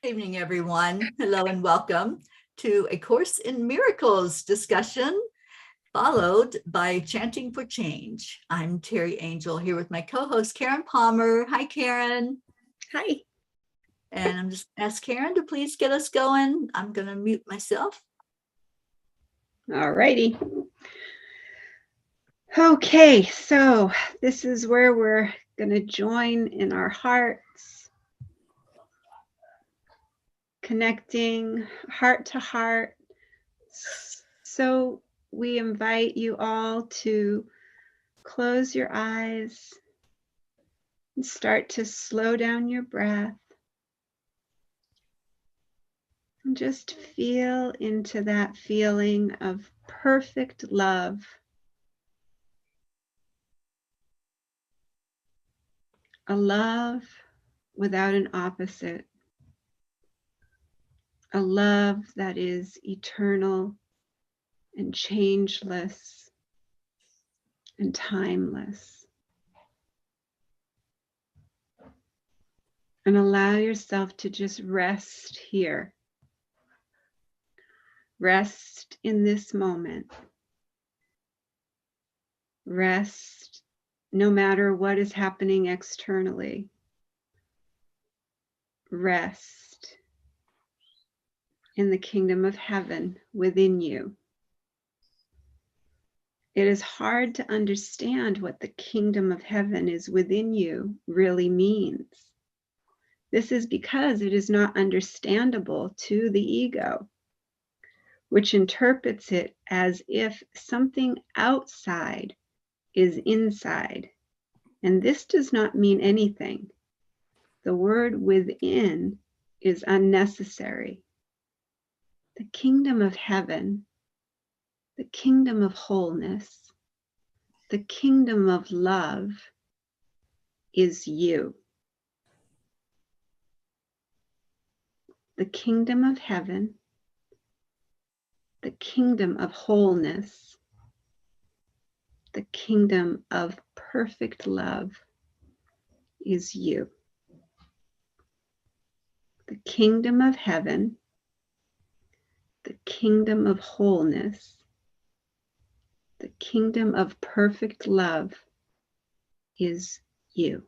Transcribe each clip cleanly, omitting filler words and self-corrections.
Evening, everyone. Hello and welcome to A Course in Miracles discussion, followed by Chanting for Change. I'm Teri Angel here with my co-host Karen Palmer. Hi, Karen. Hi. And I'm just ask Karen to please get us going. I'm going to mute myself. All righty. Okay, so this is where we're going to join in our hearts, connecting heart to heart. So we invite you all to close your eyes and start to slow down your breath. And just feel into that feeling of perfect love. A love without an opposite. A love that is eternal and changeless and timeless. And allow yourself to just rest here. Rest in this moment. Rest no matter what is happening externally. Rest in the kingdom of heaven within you. It is hard to understand what the kingdom of heaven is within you really means. This is because it is not understandable to the ego, which interprets it as if something outside is inside. And this does not mean anything. The word within is unnecessary. The kingdom of heaven, the kingdom of wholeness, the kingdom of love is you. The kingdom of heaven, the kingdom of wholeness, the kingdom of perfect love is you. The kingdom of heaven, the kingdom of wholeness, the kingdom of perfect love is you.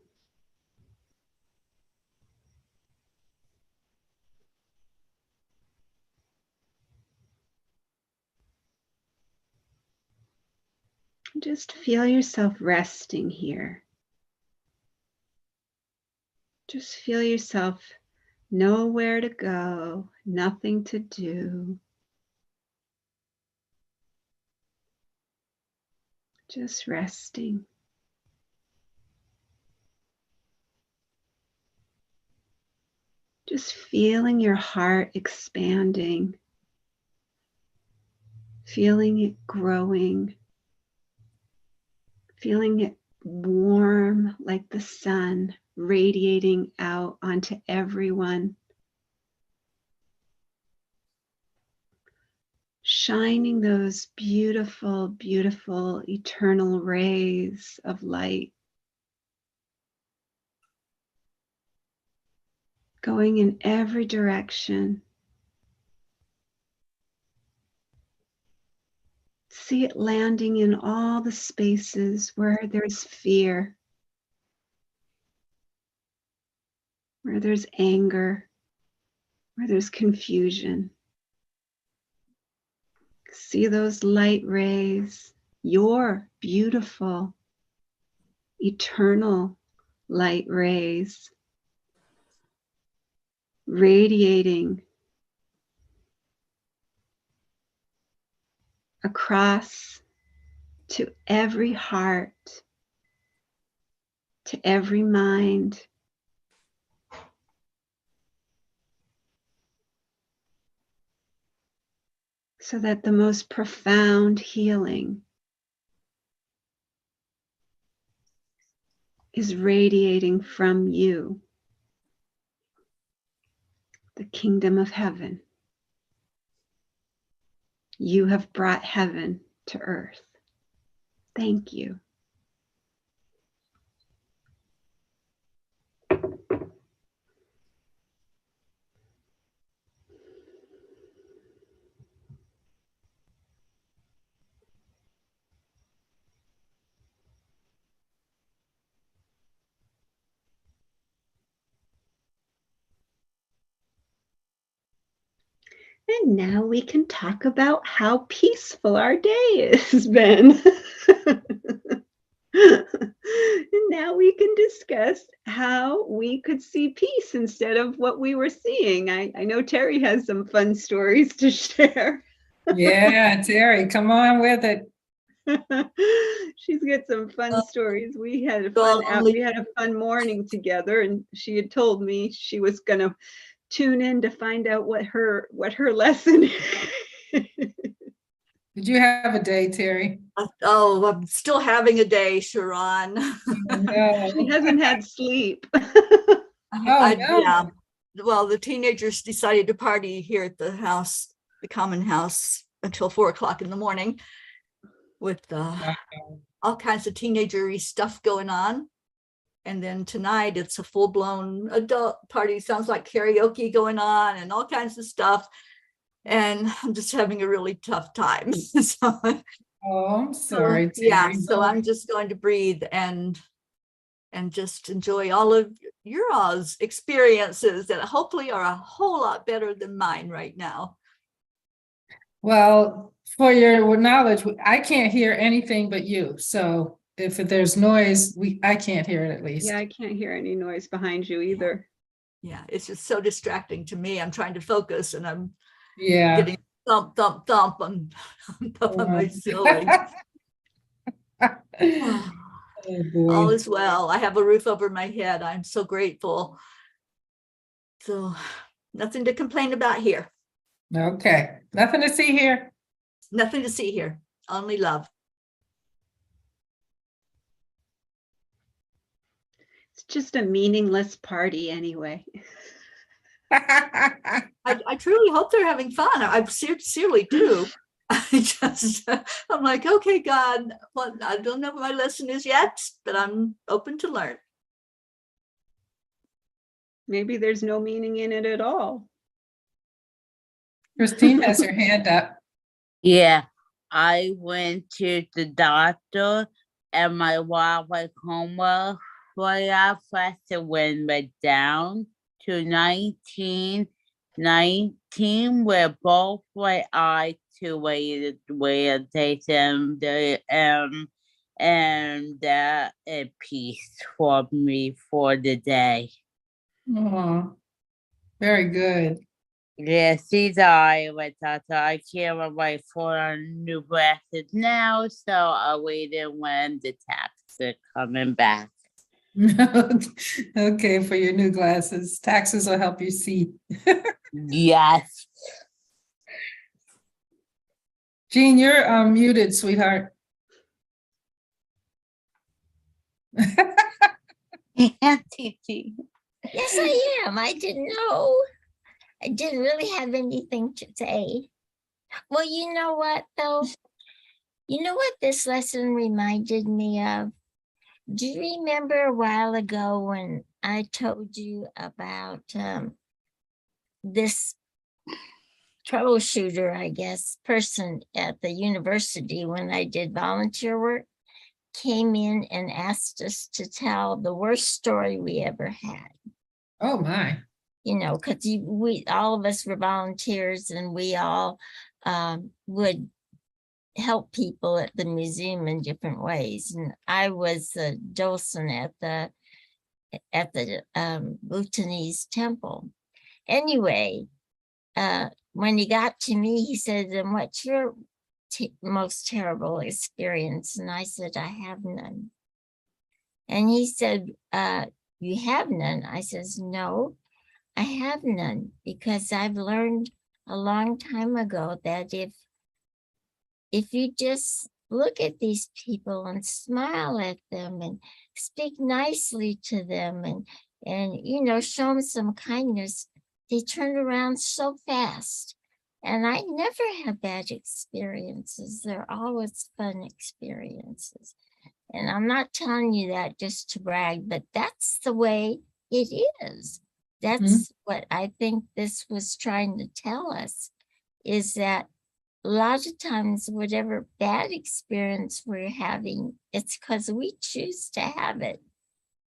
Just feel yourself resting here. Just feel yourself nowhere to go, nothing to do. Just resting. Just feeling your heart expanding, feeling it growing, feeling it warm like the sun radiating out onto everyone, shining those beautiful, beautiful eternal rays of light, going in every direction. See it landing in all the spaces where there's fear, where there's anger, where there's confusion. See those light rays, your beautiful, eternal light rays, radiating across to every heart, to every mind, so that the most profound healing is radiating from you, the kingdom of heaven. You have brought heaven to earth. Thank you. And now we can talk about how peaceful our day has been. And now we can discuss how we could see peace instead of what we were seeing. I know Teri has some fun stories to share. Yeah, Teri, come on with it. She's got some fun stories. We had a Well, fun morning together, and she had told me she was going to tune in to find out what her lesson is. Did you have a day, Teri? Oh, I'm still having a day, Sharon. No. She hasn't had sleep. Oh, no. Yeah. Well, the teenagers decided to party here at the house, the common house, until 4 o'clock in the morning with all kinds of teenagery stuff going on. And then tonight it's a full-blown adult party. Sounds like karaoke going on and all kinds of stuff. And I'm just having a really tough time. So, Oh, I'm sorry, Teri. yeah, so I'm just going to breathe and just enjoy all of your all's experiences that hopefully are a whole lot better than mine right now. Well, for your knowledge, I can't hear anything but you. So if there's noise, I can't hear it at least. Yeah, I can't hear any noise behind you either. Yeah, it's just so distracting to me. I'm trying to focus and I'm Yeah. getting thump on top of my ceiling. Oh, boy. All is well. I have a roof over my head. I'm so grateful. So nothing to complain about here. Okay. Nothing to see here. Nothing to see here. Only love. It's just a meaningless party anyway. I truly hope they're having fun. I sincerely do. I'm like, okay, God, well, I don't know what my lesson is yet, but I'm open to learn. Maybe there's no meaning in it at all. Christine has her hand up. Yeah, I went to the doctor and my wild coma pressure went down to 19, where both my eyes where they and that a peace for me for the day. Oh, very good. Yes, these are my thoughts. I can't wait for new glasses now, so I'll wait when the taxes are coming back. Okay, for your new glasses. Taxes will help you see. Yes. Jean, you're muted, sweetheart. Titi. Yes, I am. I didn't know. I didn't really have anything to say. Well, you know what, though? You know what this lesson reminded me of? Do you remember a while ago when I told you about this troubleshooter, I guess, person at the university when I did volunteer work? Came in and asked us to tell the worst story we ever had. Oh my. You know, because we all of us were volunteers and we all would help people at the museum in different ways. And I was a docent at the Bhutanese temple. Anyway, when he got to me, he said, "And what's your most terrible experience?" And I said, "I have none." And he said, "You have none?" I says, "No, I have none, because I've learned a long time ago that if you just look at these people and smile at them and speak nicely to them and you know, show them some kindness, they turn around so fast." And I never have bad experiences. They're always fun experiences. And I'm not telling you that just to brag, but that's the way it is. That's what I think this was trying to tell us, is that a lot of times, whatever bad experience we're having, it's because we choose to have it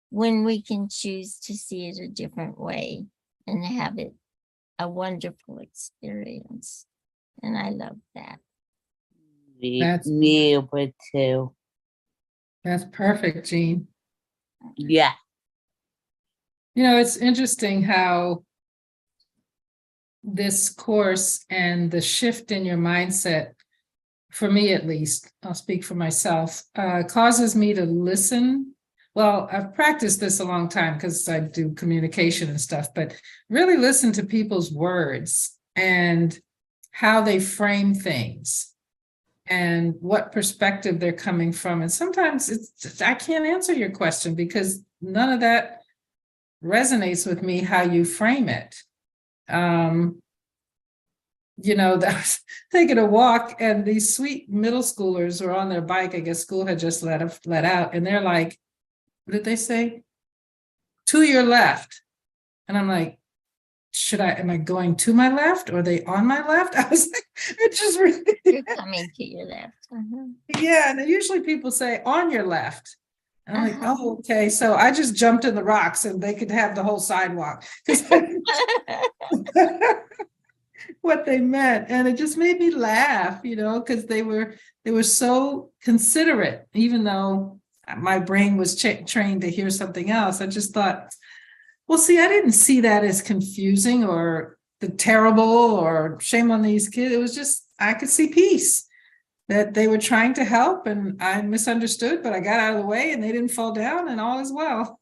when we can choose to see it a different way and have it a wonderful experience. And I love that. That's- Me would too. That's perfect, Jean. Yeah. You know, it's interesting how this course and the shift in your mindset, for me at least, I'll speak for myself, causes me to listen. Well, I've practiced this a long time because I do communication and stuff, but really listen to people's words and how they frame things and what perspective they're coming from. And sometimes I can't answer your question because none of that resonates with me how you frame it. You know, I was taking a walk and these sweet middle schoolers were on their bike. I guess school had just let out, and they're like, what did they say? To your left. And I'm like, am I going to my left? Or are they on my left? I was like, it just really. You're coming to your left. Yeah, and usually people say on your left. And I'm like, oh, okay. So I just jumped in the rocks and they could have the whole sidewalk. What they meant, and it just made me laugh, you know, because they were so considerate, even though my brain was trained to hear something else. I just thought, well, see, I didn't see that as confusing or the terrible or shame on these kids. It was just, I could see peace, that they were trying to help, and I misunderstood, but I got out of the way and they didn't fall down, and all is well.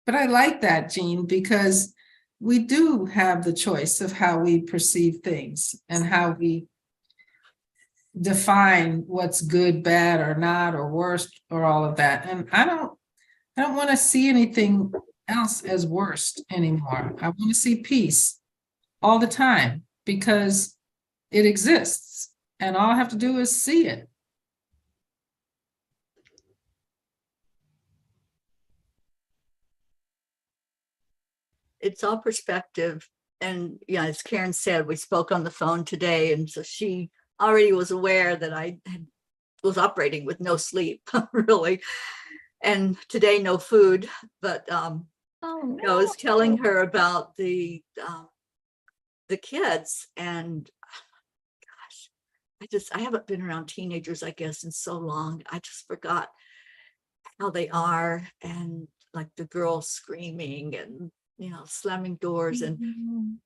But I like that, Jean, because we do have the choice of how we perceive things and how we define what's good, bad, or not, or worst, or all of that. And I don't want to see anything else as worst anymore. I want to see peace all the time because it exists, and all I have to do is see it. It's all perspective. And yeah, as Karen said, we spoke on the phone today, and so she already was aware that was operating with no sleep, really, and today no food. But Oh, you know, I was telling her about the kids, and gosh, I haven't been around teenagers, I guess, in so long. I just forgot how they are, and like the girls screaming and, you know, slamming doors, and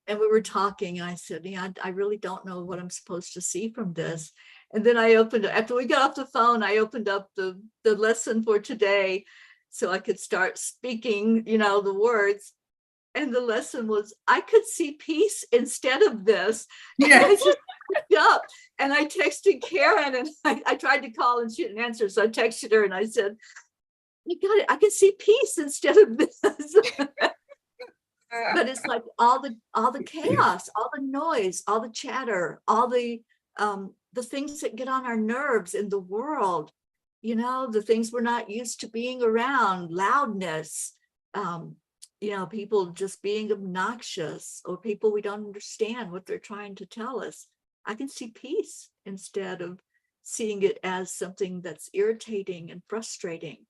we were talking, and I said, yeah, I really don't know what I'm supposed to see from this. And then I opened, after we got off the phone, I opened up the lesson for today so I could start speaking, you know, the words. And the lesson was, I could see peace instead of this. Yeah. And I just picked up and I texted Karen, and I tried to call and she didn't answer. So I texted her and I said, you got it. I can see peace instead of this. But it's like all the chaos, all the noise, all the chatter, all the things that get on our nerves in the world, you know, the things we're not used to being around, loudness, you know, people just being obnoxious, or people we don't understand what they're trying to tell us. I can see peace instead of seeing it as something that's irritating and frustrating.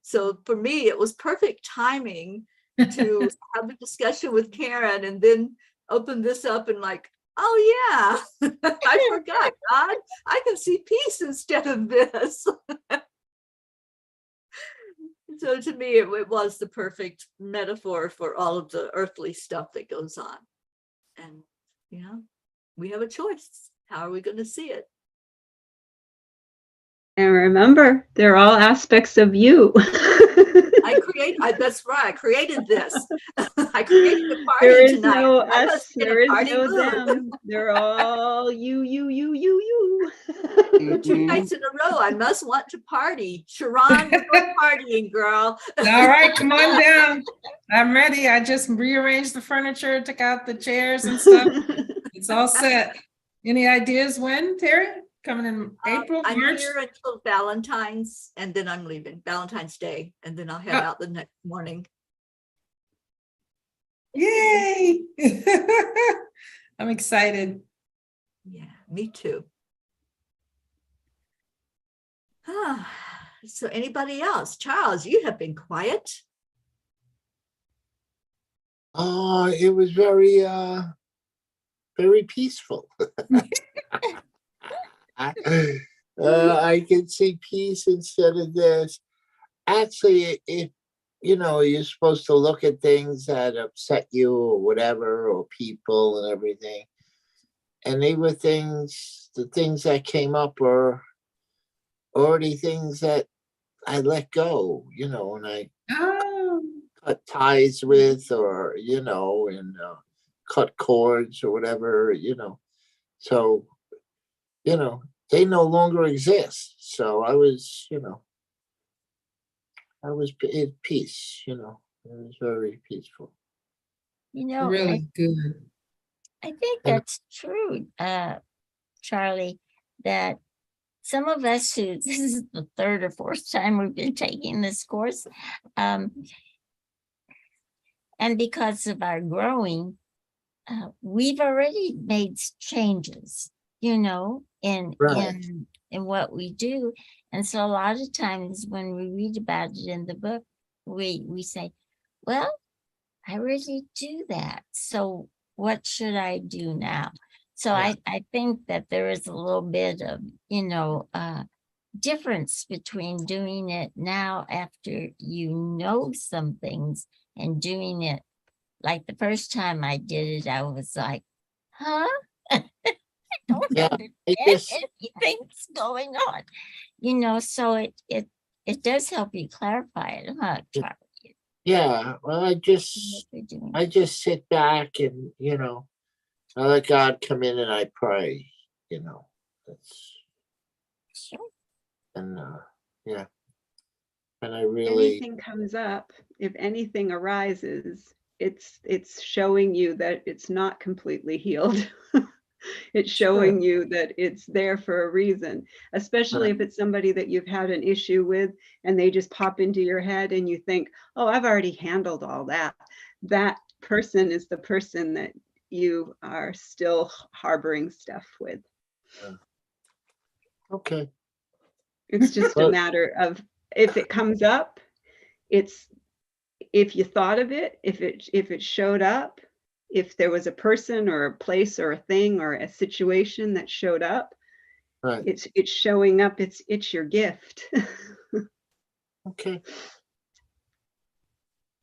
So for me, it was perfect timing to have a discussion with Karen and then open this up and like, oh yeah, I forgot, God, I can see peace instead of this. So to me, it was the perfect metaphor for all of the earthly stuff that goes on. And, you know, we have a choice. How are we going to see it? And remember, they're all aspects of you. That's right. I created this. I created the party There is tonight. no I us, must get there a is party no mood. them. They're all you. 2 nights in a row, I must want to party. Sharon, we're going partying, girl. All right, come on down. I'm ready. I just rearranged the furniture, took out the chairs and stuff. It's all set. Any ideas when, Teri? Coming in April, I'm March? here until Valentine's, and then I'm leaving, Valentine's Day, and then I'll head out the next morning. Yay! I'm excited. Yeah, me too. So anybody else? Charles, you have been quiet. It was very, very peaceful. I could see peace instead of this. Actually, you're supposed to look at things that upset you or whatever, or people and everything. And they were the things that came up were already things that I let go, and I Oh, cut ties with, or, and cut cords or whatever, So, they no longer exist. So I was, at peace, It was very peaceful. You know, really good. I think And- that's true, Charlie, that some of us who, this is the third or fourth time we've been taking this course, and because of our growing, we've already made changes, in Right. in what we do. And so a lot of times when we read about it in the book, we say, well, I already do that. So what should I do now? So Yeah. I think that there is a little bit of, difference between doing it now after you know some things and doing it. Like the first time I did it, I was like, huh? I don't Yeah, understand I just, anything's going on. So it does help you clarify it, huh, Charlie? yeah. Well, What you're doing. I just sit back and, I let God come in and I pray, That's, Sure. and yeah. And I really, Anything comes up, if anything arises, it's showing you that it's not completely healed. It's showing you that it's there for a reason, especially if it's somebody that you've had an issue with and they just pop into your head and you think, oh, I've already handled all that. That person is the person that you are still harboring stuff with. okay. It's just a Well, matter of, if it comes up, it's, if you thought of it, if it showed up, if there was a person or a place or a thing or a situation that showed up, right. it's showing up, it's your gift. Okay.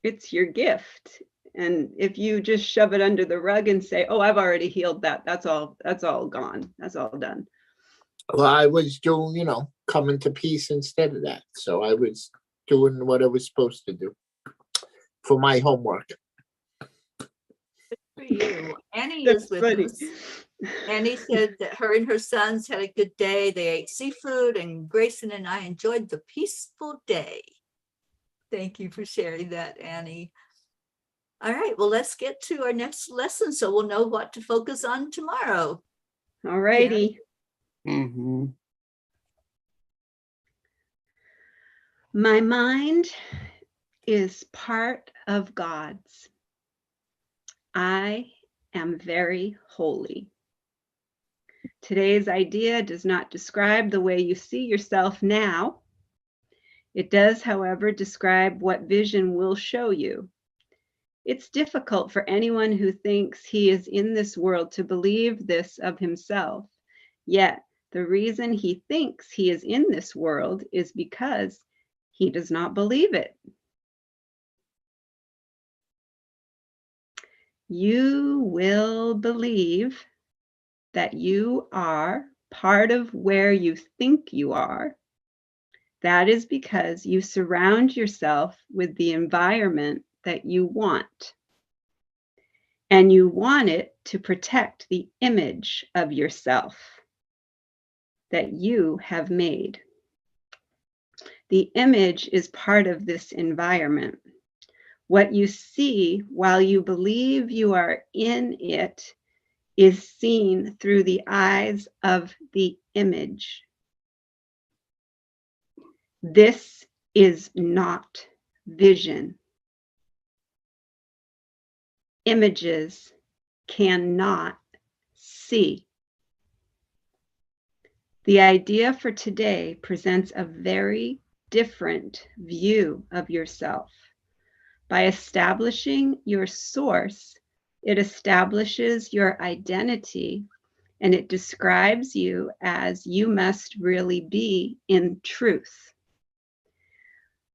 It's your gift. And if you just shove it under the rug and say, oh, I've already healed that, that's all gone, that's all done. Well, I was doing, coming to peace instead of that. So I was doing what I was supposed to do for my homework. For you. Annie That's is with funny. us. Annie said that her and her sons had a good day. They ate seafood, and Grayson and I enjoyed the peaceful day. Thank you for sharing that, Annie. All right, well, let's get to our next lesson so we'll know what to focus on tomorrow. All righty. Mm-hmm. My mind is part of God's. I am very holy. Today's idea does not describe the way you see yourself now. It does, however, describe what vision will show you. It's difficult for anyone who thinks he is in this world to believe this of himself. Yet, the reason he thinks he is in this world is because he does not believe it. You will believe that you are part of where you think you are. That is because you surround yourself with the environment that you want. And you want it to protect the image of yourself that you have made. The image is part of this environment. What you see while you believe you are in it is seen through the eyes of the image. This is not vision. Images cannot see. The idea for today presents a very different view of yourself. By establishing your source, it establishes your identity, and it describes you as you must really be in truth.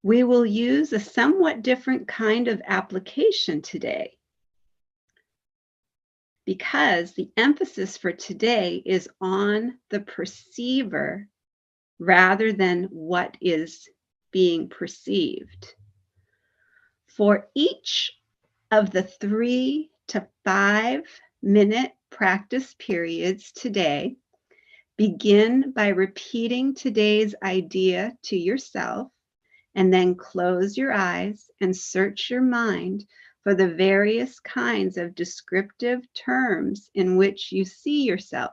We will use a somewhat different kind of application today, because the emphasis for today is on the perceiver rather than what is being perceived. For each of the 3 to 5 minute practice periods today, begin by repeating today's idea to yourself, and then close your eyes and search your mind for the various kinds of descriptive terms in which you see yourself.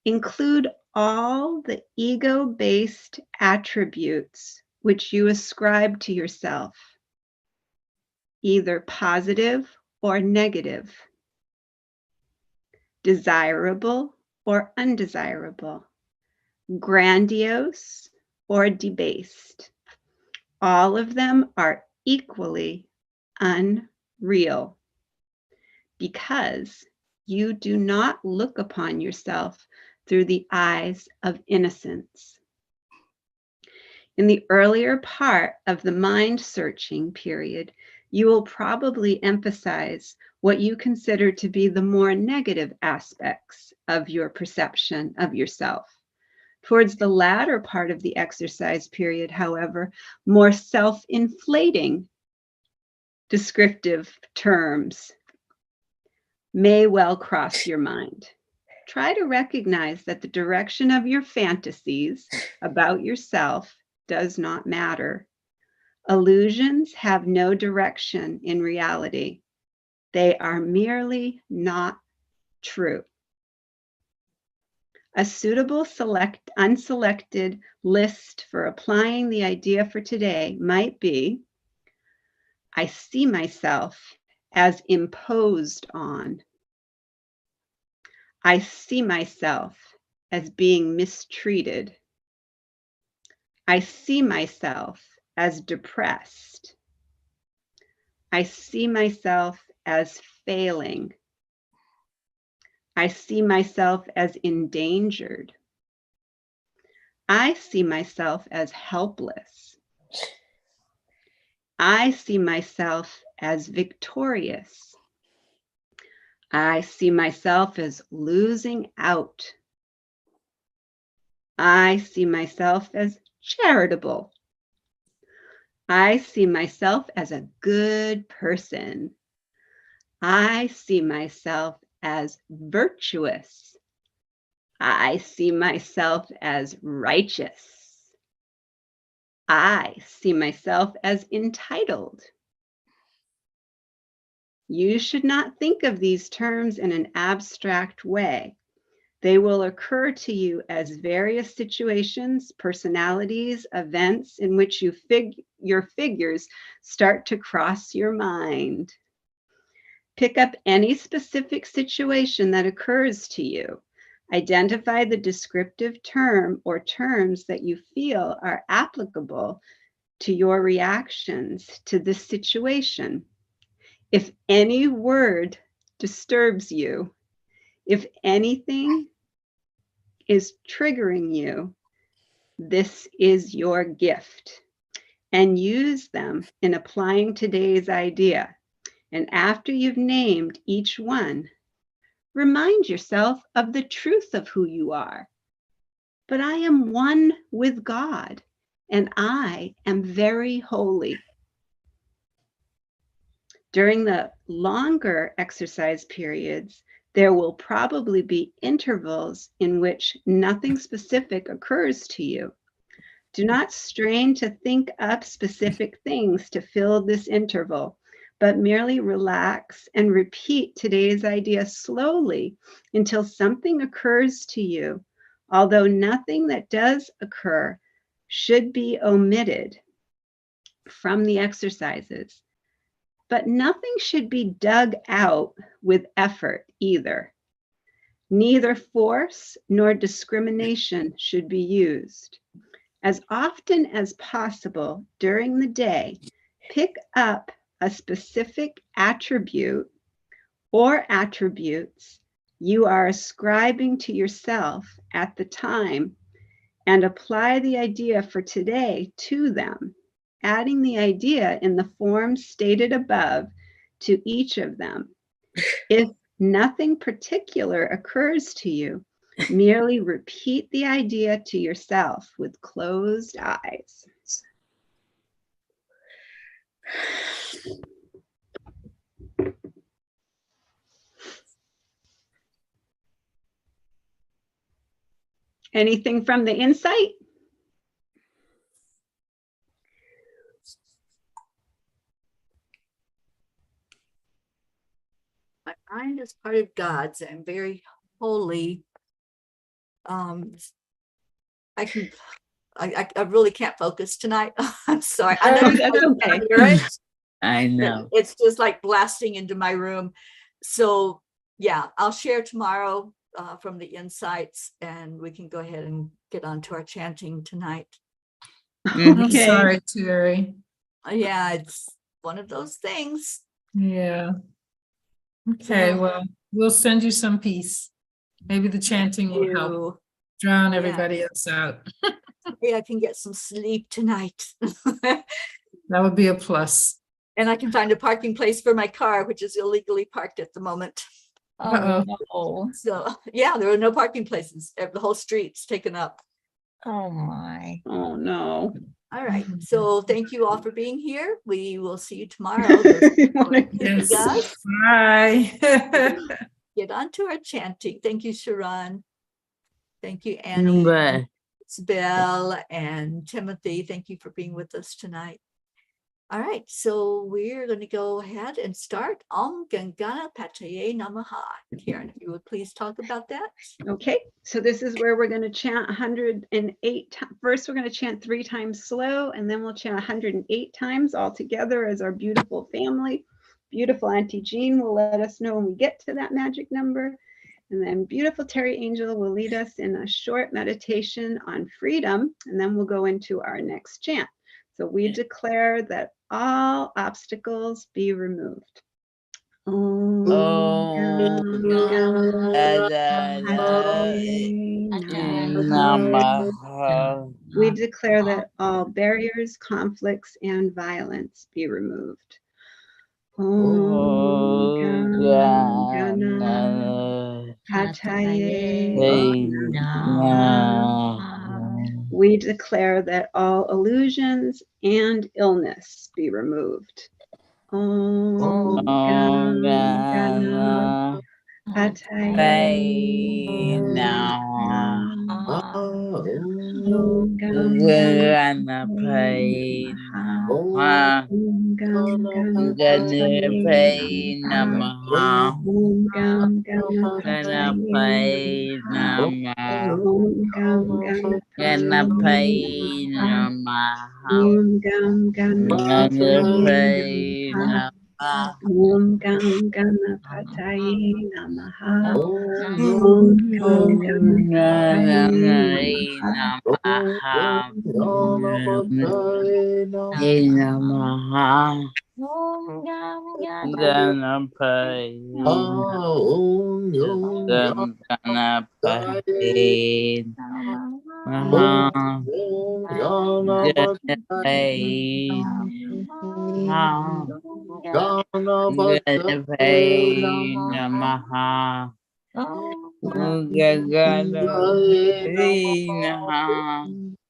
Include all the ego-based attributes which you ascribe to yourself, either positive or negative, desirable or undesirable, grandiose or debased. All of them are equally unreal, because you do not look upon yourself through the eyes of innocence. In the earlier part of the mind searching period, you will probably emphasize what you consider to be the more negative aspects of your perception of yourself. Towards the latter part of the exercise period, however, more self-inflating descriptive terms may well cross your mind. Try to recognize that the direction of your fantasies about yourself does not matter. Illusions have no direction in reality. They are merely not true. A suitable unselected list for applying the idea for today might be: I see myself as imposed on. I see myself as being mistreated. I see myself as depressed. I see myself as failing. I see myself as endangered. I see myself as helpless. I see myself as victorious. I see myself as losing out. I see myself as charitable. I see myself as a good person. I see myself as virtuous. I see myself as righteous. I see myself as entitled. You should not think of these terms in an abstract way. They will occur to you as various situations, personalities, events in which your figures start to cross your mind. Pick up any specific situation that occurs to you. Identify the descriptive term or terms that you feel are applicable to your reactions to this situation. If any word disturbs you, if anything is triggering you, this is your gift, and use them in applying today's idea. And after you've named each one, remind yourself of the truth of who you are. But I am one with God, and I am very holy. During the longer exercise periods, there will probably be intervals in which nothing specific occurs to you. Do not strain to think up specific things to fill this interval, but merely relax and repeat today's idea slowly until something occurs to you, although nothing that does occur should be omitted from the exercises. But nothing should be dug out with effort either. Neither force nor discrimination should be used. As often as possible during the day, pick up a specific attribute or attributes you are ascribing to yourself at the time and apply the idea for today to them, adding the idea in the form stated above to each of them. If nothing particular occurs to you, merely repeat the idea to yourself with closed eyes. Anything from the insight? My mind is part of God's and very holy. I really can't focus tonight. I'm sorry. I know you That's guys okay. can hear it. I know. It's just like blasting into my room. So yeah, I'll share tomorrow from the insights, and we can go ahead and get on to our chanting tonight. I'm Okay. sorry, Terry. Yeah, it's one of those things. Yeah. Okay, So- well, we'll send you some peace. Maybe the chanting will help You- drown Yeah. everybody else out. Maybe I can get some sleep tonight. That would be a plus. And I can find a parking place for my car, which is illegally parked at the moment. Oh, no. So yeah, there are no parking places. The whole street's taken up. Oh, my. Oh, no. All right. So thank you all for being here. We will see you tomorrow. Those Yes. guys, Bye. get on to our chanting. Thank you, Sharon. Thank you, Annie, Bye. Isabel, and Timothy. Thank you for being with us tonight. All right, so we're going to go ahead and start Om Gam Ganapataye Namaha. Karen, if you would please talk about that. Okay, so this is where we're going to chant 108 times. First, we're going to chant 3 times slow, and then we'll chant 108 times all together as our beautiful family. Beautiful Auntie Jean will let us know when we get to that magic number. And then beautiful Teri Angel will lead us in a short meditation on freedom, and then we'll go into our next chant. So we declare that all obstacles be removed. Om Gam Ganapataye Namaha. Namaha. We declare that all barriers, conflicts, and violence be removed. Om Gam Ganapataye Namaha. We declare that all illusions and illness be removed. Om Gam Ganapataye Namaha. Om Gam Ganapataye Namaha. Om Gam Ganapataye Namaha. Om Gam Ganapataye Namaha. Om Gam Ganapataye Namaha. Om Gam Ganapataye Namaha. Om Gam Ganapataye Namaha. Om Om Gam Ganapataye Namaha. Namaha. Ganapataye Ganapataye Namaha.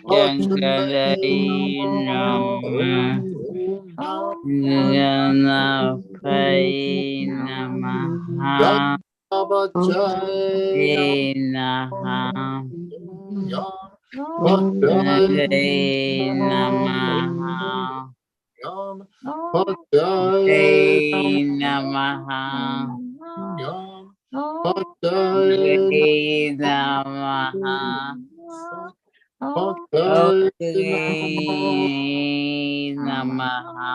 Ganapataye Ganapataye Namaha. Ganapataye Namaha. Ganapataye Namaha. Ganapataye Namaha. Namaha. Ganapataye Namaha. Namaha.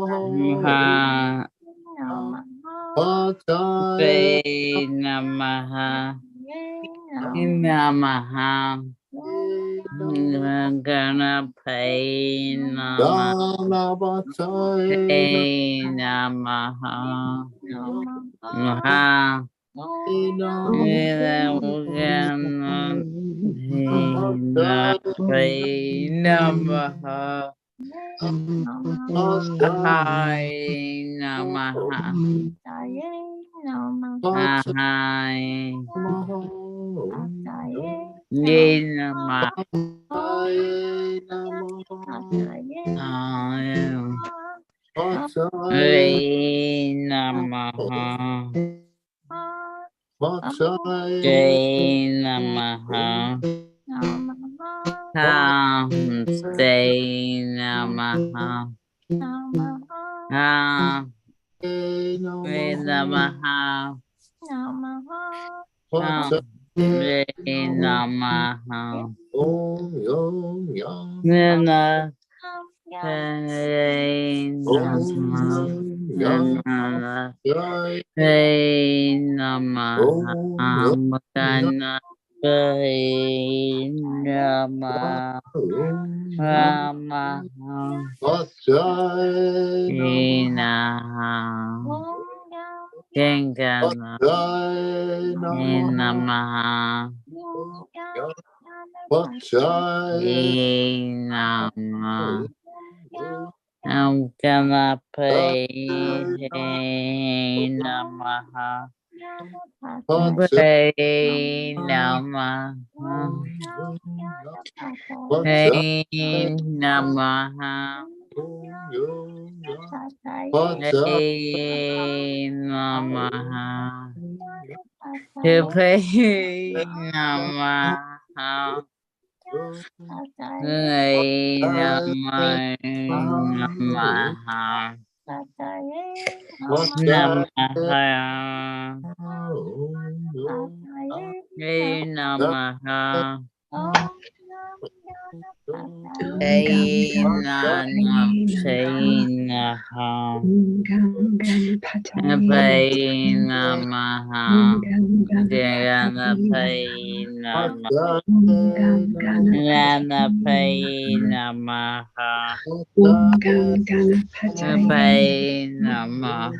Namaha. Namaha. Namaha. Namaha. Om Ganapataye Namaha. Ganapataye Namaha. Namaha. Ganapataye Namaha. Ahai Namaha. Ahai Ye Namaha. Re Namaha. Jai Namaha. Namaste Namaha. Re Namaha. Re Namaha. Nana Re Namaha. Re Namaha. Mukana Re Namaha. Ramaha. Inaha. Gengana Namaha. Inama. I'm gonna pray Namaha. Pray Namaha. Pray Namaha. Pray Namaha. Pray Namaha. Pray Namaha. Namaha. Hey Namaha. Hey Namaha. Hey Namaha. Pray Namaha. Pray Namaha. Pray Namaha.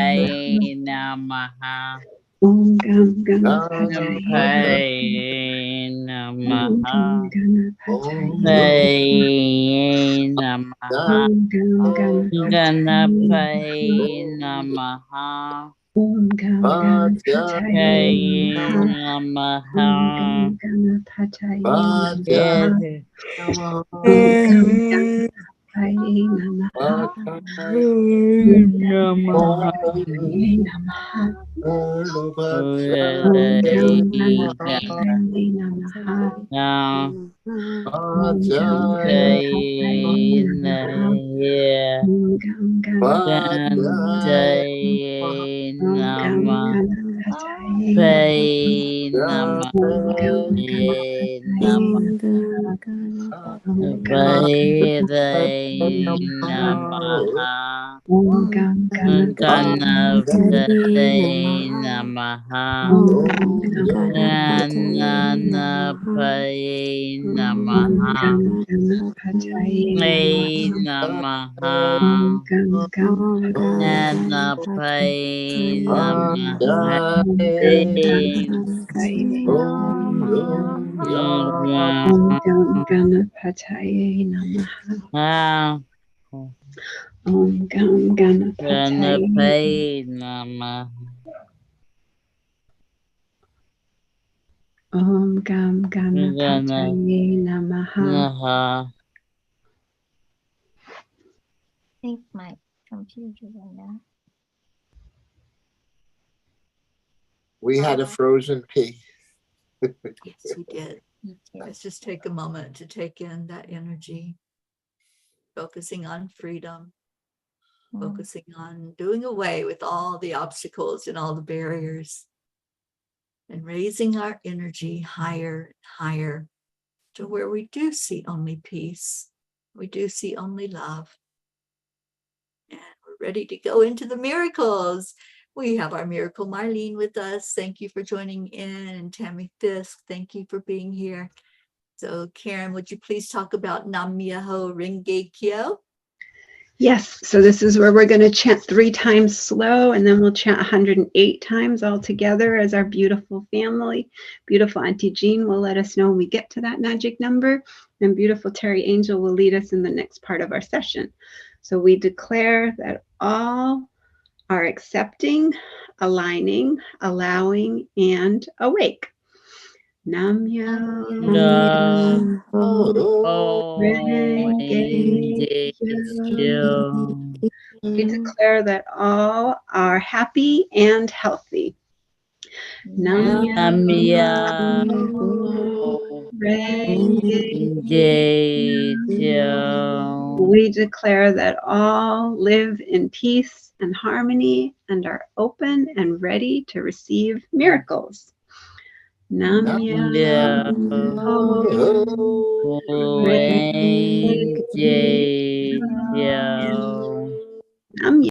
Jai Namaha. Om Ganapataye Namaha. Om Gam Ganapataye Ganapataye Namaha. Ganapataye Namaha. Om Gam Ganapataye Namaha. Om Gam Ganapataye Namaha. Om Gam Ganapataye Namaha. Namaha. Om Gam Ganapataye Namaha. Ganapataye Namaha. Hey Namaha. Ganapataye Namaha. Ganapataye Namaha. Om Gam Ganapataye Namaha. Om Gam Ganapataye Namaha. I think my computer went out. We had a frozen pea. Yes, we did. Let's just take a moment to take in that energy, focusing on freedom, focusing on doing away with all the obstacles and all the barriers, and raising our energy higher and higher to where we do see only peace, we do see only love. And we're ready to go into the miracles. We have our miracle Marlene with us. Thank you for joining in. And Tammy Fisk, thank you for being here. So Karen, would you please talk about Nam Myoho Renge Kyo? Yes, so this is where we're going to chant 3 times slow, and then we'll chant 108 times all together as our beautiful family. Beautiful Auntie Jean will let us know when we get to that magic number, and beautiful Teri Angel will lead us in the next part of our session. So we declare that all are accepting, aligning, allowing, and awake. Nam Oh, Renge Kyo. We declare that all are happy and healthy. Nam Renge Kyo. We declare that all live in peace and harmony and are open and ready to receive miracles. Nam Renge Kyo. Nam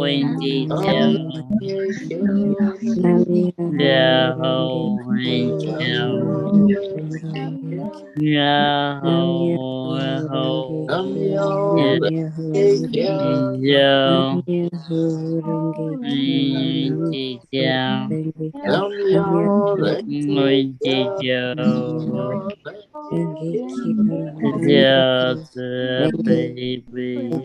Wendy Om Joe. Renge Kyo. Nam Myoho Yo Renge Wendy Kyo. Yo Nam Myoho Nam Renge Myoho Kyo. Renge Kyo. Nam Yo Myoho Renge Kyo. Nam Wendy Joe. Myoho Renge Kyo. Nam Nam Myoho Myoho Renge Wendy Kyo. Joe. Renge Kyo. Nam Myoho Just a Renge baby. Kyo.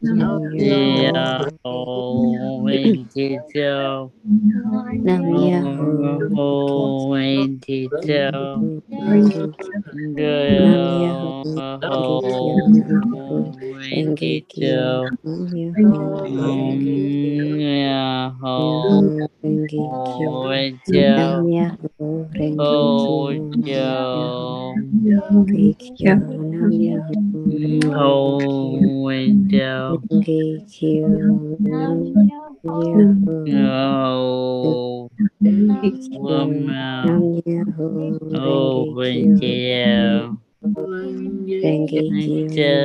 Nam Nam Myoho Myoho Yo Wendy Joe. Nam Myoho Oh, Wendy Joe. Renge Nam Myoho Yo Renge Kyo. Nam Myoho Renge Wendy Kyo. Joe. Nam Myoho Renge Kyo. Yeah, Myoho Renge Kyo. Nam Joe. Myoho Renge Oh, Kyo. Joe. Renge Kyo. Nam Myoho Renge Kyo. Oh, Joe. Renge Kyo. Nam Myoho Oh, Renge Kyo. Nam wow. Myoho Oh, Renge Kyo. Wendy. Renge Joe. Kyo.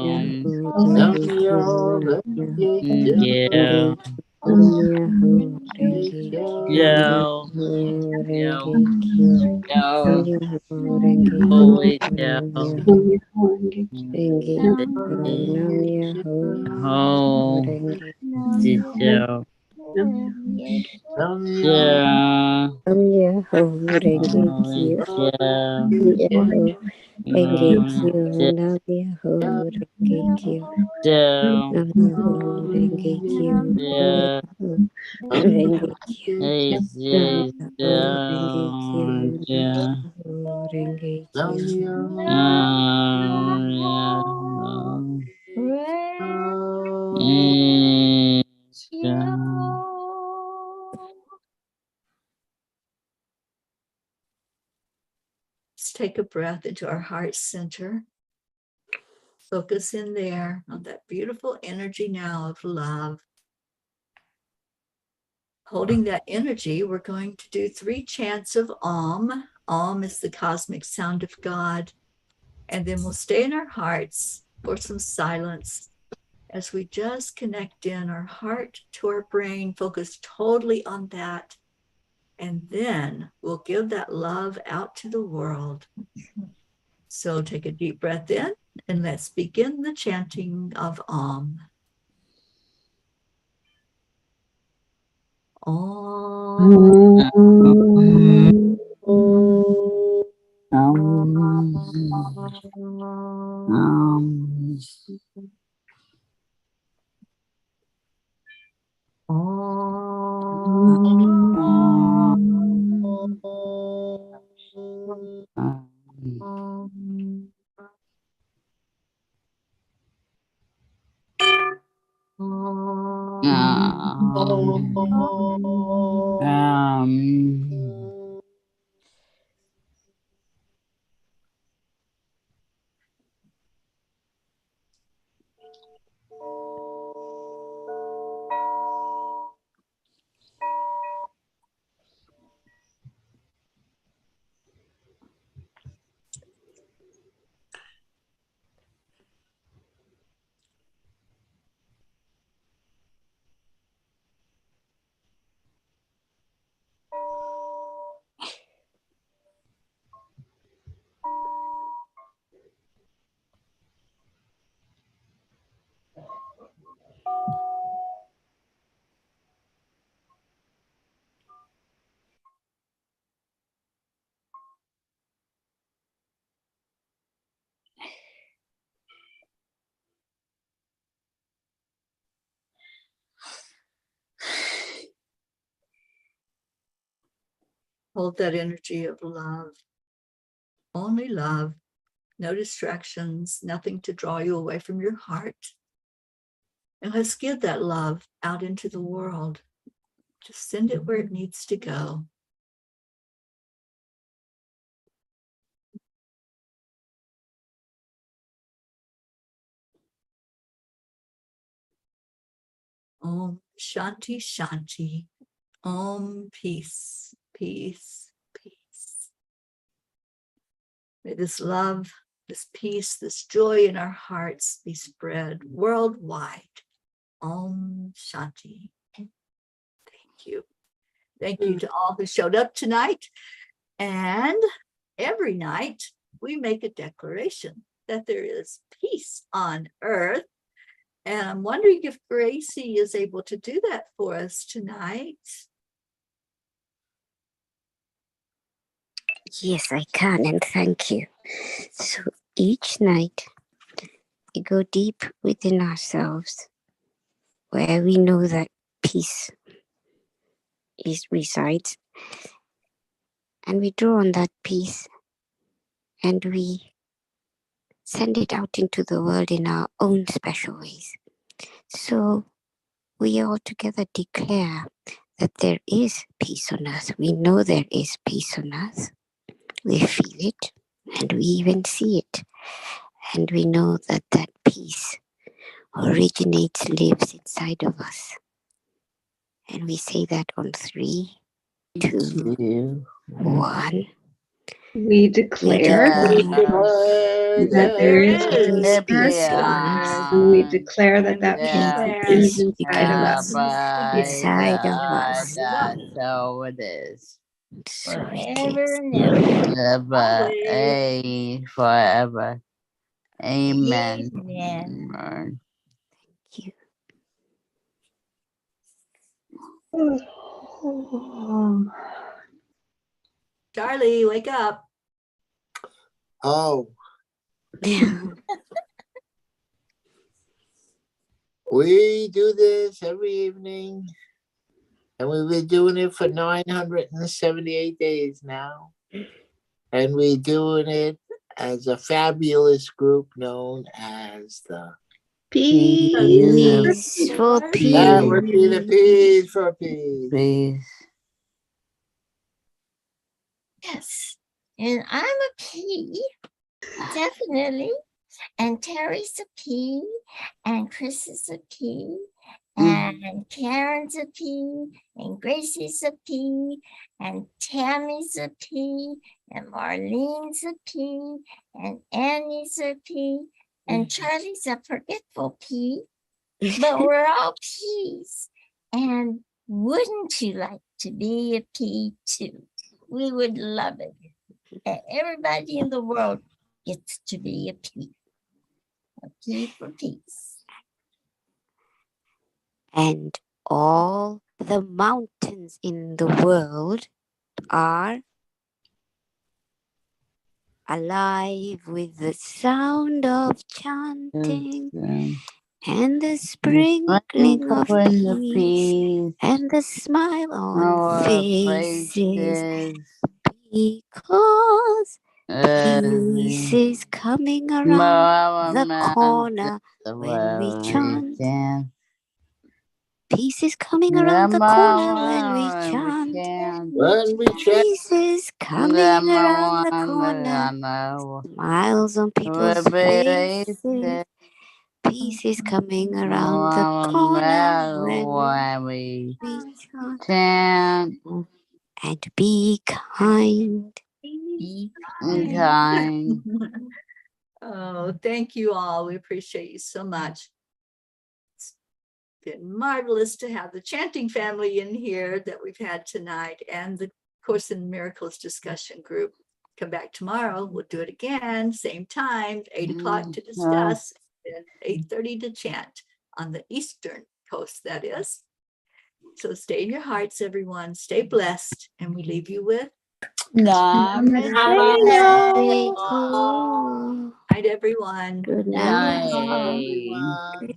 Nam Myoho Nam Renge Kyo. Myoho Nam Myoho Renge Renge Yeah. Nam Myoho Renge Kyo. Nam Yo, Myoho Renge yo, Kyo. Nam yo, Myoho Renge Kyo. holy Nam yo, Myoho Renge Kyo. Nam Myoho oh, Renge yo, Nam Myoho yeah, Nam Myoho Renge holy Kyo. yo, Nam Myoho Renge Kyo. yo, Nam Myoho Renge Kyo. yo, Nam Myoho Renge Kyo. Nam yeah, Myoho Renge Kyo. hey, Nam hey, Myoho Renge Kyo. yo, Nam yeah, Myoho Renge Nam Kyo. yeah, Let's take a breath into our heart center. Focus in there on that beautiful energy now of love. Holding that energy, we're going to do 3 chants of Om. Om is the cosmic sound of God. And then we'll stay in our hearts for some silence as we just connect in our heart to our brain, focus totally on that. And then we'll give that love out to the world. So take a deep breath in and let's begin the chanting of Om. Om. Hold that energy of love, only love, no distractions, nothing to draw you away from your heart. And let's give that love out into the world. Just send it where it needs to go. Om Shanti Shanti. Om peace, peace, peace. May this love, this peace, this joy in our hearts be spread worldwide. Om Shanti. Thank you. Thank you to all who showed up tonight. And every night we make a declaration that there is peace on earth. And I'm wondering if Gracie is able to do that for us tonight. Yes, I can, and thank you. So each night, we go deep within ourselves, where we know that peace resides, and we draw on that peace, and we send it out into the world in our own special ways. So we all together declare that there is peace on earth. We know there is peace on earth. We feel it, and we even see it. And we know that that peace originates, lives inside of us. And we say that on 3, 2, 1. We declare that there is peace on earth, and we declare that that peace is inside of us. Inside of us. So it is. So it Forever is. and ever. Forever, forever. Amen. Amen. Amen. Thank you. Charlie, wake up. Oh, we do this every evening, and we've been doing it for 978 days now. And we're doing it as a fabulous group known as the Peace for peace. That would be the peace for peace. Peace. Yes. And I'm a P, definitely. And Teri's a P, and Chris is a P, and Karen's a P, and Gracie's a P, and Tammy's a P, and Marlene's a P, and Annie's a P, and Charlie's a forgetful P, but we're all P's. And wouldn't you like to be a P too? We would love it. And everybody in the world gets to be a P. A P for peace. And all the mountains in the world are alive with the sound of chanting and the sprinkling of peace and the smile on faces, because peace is coming around the corner when we chant. Peace is coming around the corner when we chant. Peace is coming around the corner. Smiles on people's faces. Peace is coming around the corner when we chant. And be kind. Be Kind. Oh, thank you all. We appreciate you so much. It's been marvelous to have the chanting family in here that we've had tonight, and the Course in Miracles discussion group. Come back tomorrow. We'll do it again, same time, 8 o'clock to discuss, and 8:30 to chant on the Eastern Coast, that is. So stay in your hearts, everyone. Stay blessed, and we leave you with Namaste. night, everyone. Good Night. night.